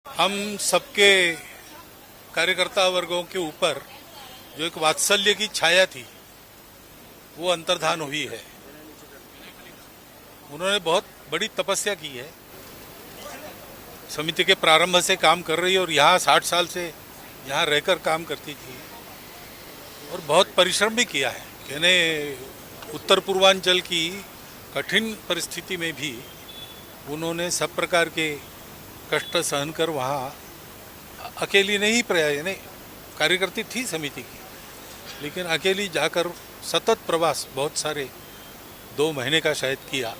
हम सबके कार्यकर्ता वर्गों के ऊपर जो एक वात्सल्य की छाया थी वो अंतर्धान हुई है। उन्होंने बहुत बड़ी तपस्या की है। समिति के प्रारंभ से काम कर रही है और यहाँ 60 साल से यहाँ रहकर काम करती थी और बहुत परिश्रम भी किया है। यानी उत्तर पूर्वांचल की कठिन परिस्थिति में भी उन्होंने सब प्रकार के कष्ट सहन कर वहाँ अकेली नहीं प्रयास, यानी कार्यकर्ती थी समिति की, लेकिन अकेली जाकर सतत प्रवास बहुत सारे 2 महीने का शायद किया।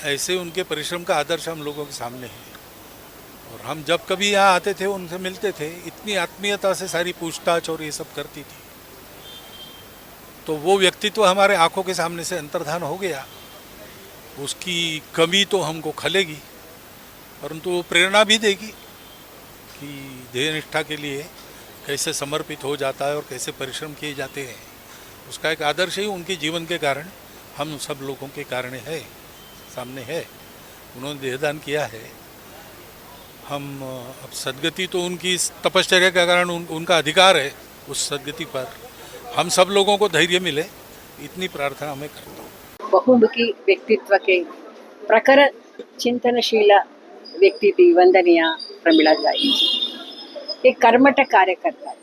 ऐसे उनके परिश्रम का आदर्श हम लोगों के सामने है। और हम जब कभी यहाँ आते थे उनसे मिलते थे, इतनी आत्मीयता से सारी पूछताछ और ये सब करती थी। तो वो व्यक्तित्व हमारे आंखों के सामने से अंतर्धान हो गया। उसकी कमी तो हमको खलेगी, परंतु वो प्रेरणा भी देगी कि ध्येय निष्ठा के लिए कैसे समर्पित हो जाता है और कैसे परिश्रम किए जाते हैं। उसका एक आदर्श ही उनके जीवन के कारण हम सब लोगों के कारण है, सामने है। उन्होंने देहदान किया है। हम अब सदगति तो उनकी तपश्चर्या के कारण उनका अधिकार है। उस सदगति पर हम सब लोगों को धैर्य मिले, इतनी प्रार्थना हमें करता हूँ। बहुमुखी व्यक्तित्व के प्रखर चिंतनशील व्यक्ति थी वंदनीय प्रमिला ताई। एक कर्मठ कार्यकर्ता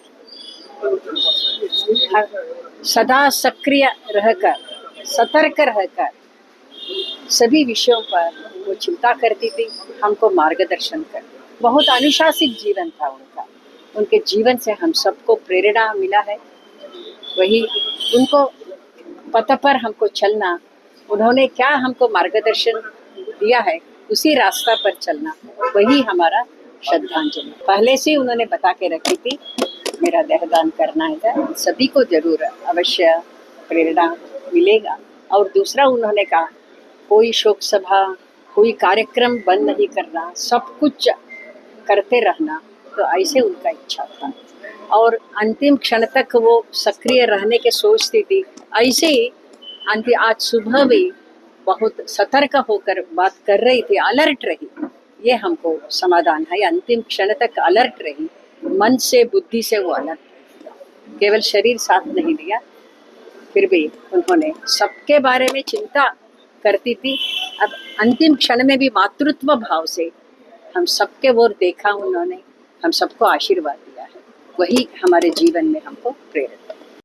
सदा सक्रिय रहकर, सतर्क रहकर सभी विषयों पर वो चिंता करती थी, हमको मार्गदर्शन करती। बहुत अनुशासित जीवन था उनका। उनके जीवन से हम सबको प्रेरणा मिला है। वही उनको पथ पर हमको चलना, उन्होंने क्या हमको मार्गदर्शन दिया है उसी रास्ता पर चलना, वही हमारा श्रद्धांजलि। पहले से उन्होंने बता के रखी थी मेरा देहदान करना है, सभी को जरूर अवश्य प्रेरणा मिलेगा। और दूसरा उन्होंने कहा कोई शोक सभा, कोई कार्यक्रम बंद नहीं करना, सब कुछ करते रहना। तो ऐसे उनका इच्छा था और अंतिम क्षण तक वो सक्रिय रहने के सोचती थी। ऐसे ही आज सुबह भी बहुत सतर्क होकर बात कर रही थी, अलर्ट रही। ये हमको समाधान है, अंतिम क्षण तक अलर्ट रही, मन से बुद्धि से वो अलर्ट रही, केवल शरीर साथ नहीं दिया। फिर भी उन्होंने सबके बारे में चिंता करती थी। अब अंतिम क्षण में भी मातृत्व भाव से हम सबके ओर देखा उन्होंने, हम सबको आशीर्वाद दिया है। वही हमारे जीवन में हमको प्रेरित